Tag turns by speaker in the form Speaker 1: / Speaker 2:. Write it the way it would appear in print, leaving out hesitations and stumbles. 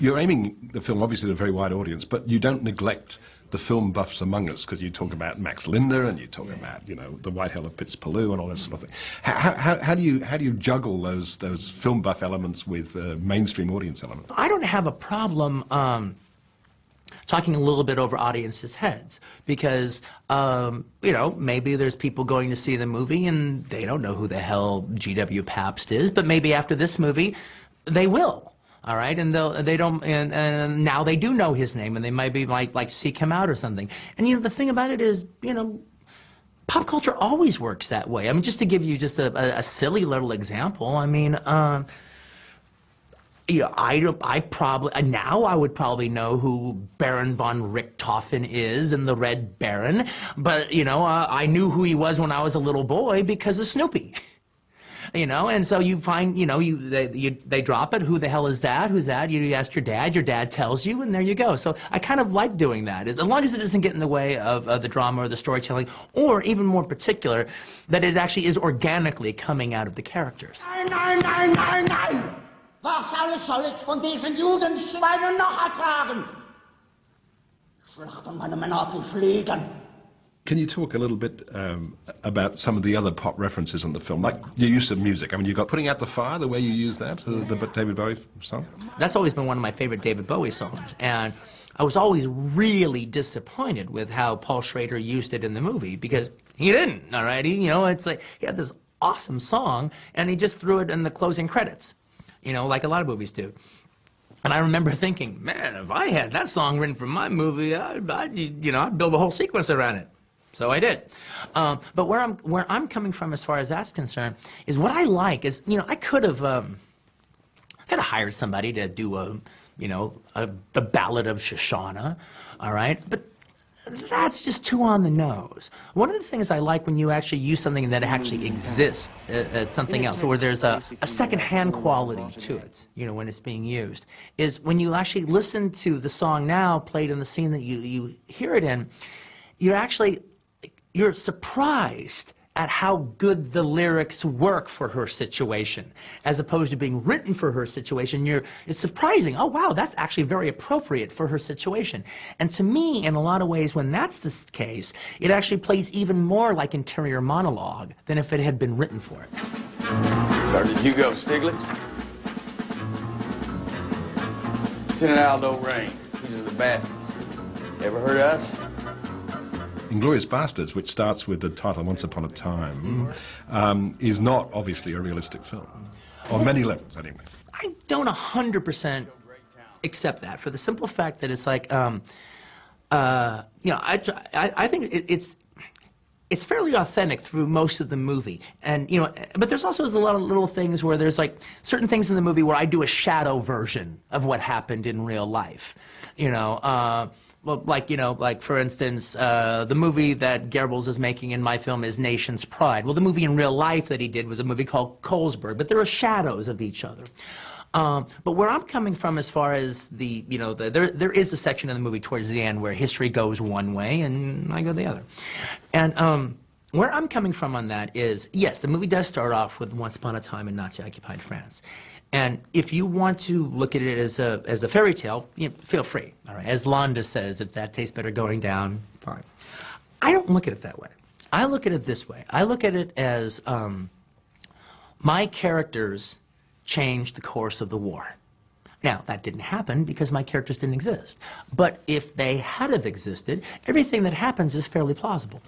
Speaker 1: You're aiming the film obviously at a very wide audience, but you don't neglect the film buffs among us, because you talk about Max Linder and you talk about, you know, the White Hell of Fitzpaloo and all that sort of thing. How do you juggle those film buff elements with mainstream audience elements?
Speaker 2: I don't have a problem talking a little bit over audiences' heads, because, you know, maybe there's people going to see the movie and they don't know who the hell G.W. Pabst is, but maybe after this movie, they will. All right, and they don't, and now they do know his name, and they might be like seek him out or something. And you know, the thing about it is, you know, pop culture always works that way. I mean, just to give you just a silly little example, I mean, yeah, I probably now I would probably know who Baron von Richthofen is in The Red Baron, but you know, I knew who he was when I was a little boy because of Snoopy. You know, and so you find, you know, they drop it. Who the hell is that? Who's that? You ask your dad tells you, and there you go. So I kind of like doing that, as long as it doesn't get in the way of the drama or the storytelling, or even more particular, that it actually is organically coming out of the characters.
Speaker 3: Nein, nein, nein, nein! Was alles soll ich von diesen Judenschweinen noch ertragen? Schlachten meine Männer ab wie Fliegen.
Speaker 1: Can you talk a little bit about some of the other pop references in the film, like your use of music? I mean, you've got Putting Out the Fire, the way you use that, the David Bowie song?
Speaker 2: That's always been one of my favorite David Bowie songs, and I was always really disappointed with how Paul Schrader used it in the movie, because he didn't, all right? You know, it's like he had this awesome song, and he just threw it in the closing credits, you know, like a lot of movies do. And I remember thinking, man, if I had that song written for my movie, I'd build a whole sequence around it. So I did. But where I'm coming from as far as that's concerned is what I like is, you know, I could have hired somebody to do the Ballad of Shoshana, all right? But that's just too on the nose. One of the things I like when you actually use something that actually exists as something else, or there's a second-hand quality to it, you know, when it's being used, is when you actually listen to the song now played in the scene that you hear it in, you're surprised at how good the lyrics work for her situation, as opposed to being written for her situation. It's surprising. Oh, wow, that's actually very appropriate for her situation. And to me, in a lot of ways, when that's the case, it actually plays even more like interior monologue than if it had been written for it.
Speaker 4: Sergeant Hugo Stiglitz. Lieutenant Aldo Rain. These are the Bastards. Ever heard of us?
Speaker 1: Inglourious Basterds, which starts with the title Once Upon a Time, is not obviously a realistic film, on many levels anyway.
Speaker 2: I don't 100% accept that, for the simple fact that it's like, you know, I think it's fairly authentic through most of the movie, and you know, but there's also a lot of little things where there's like certain things in the movie where I do a shadow version of what happened in real life, you know. Well, like, you know, like, for instance, the movie that Goebbels is making in my film is Nation's Pride. Well, the movie in real life that he did was a movie called Colesberg, but there are shadows of each other. But where I'm coming from as far as the, you know, there is a section in the movie towards the end where history goes one way and I go the other. And where I'm coming from on that is, yes, the movie does start off with Once Upon a Time in Nazi-occupied France. And if you want to look at it as a fairy tale, you know, feel free. All right, as Londa says, if that tastes better going down, fine. I don't look at it that way. I look at it this way. I look at it as my characters changed the course of the war. Now, that didn't happen because my characters didn't exist. But if they had have existed, everything that happens is fairly plausible.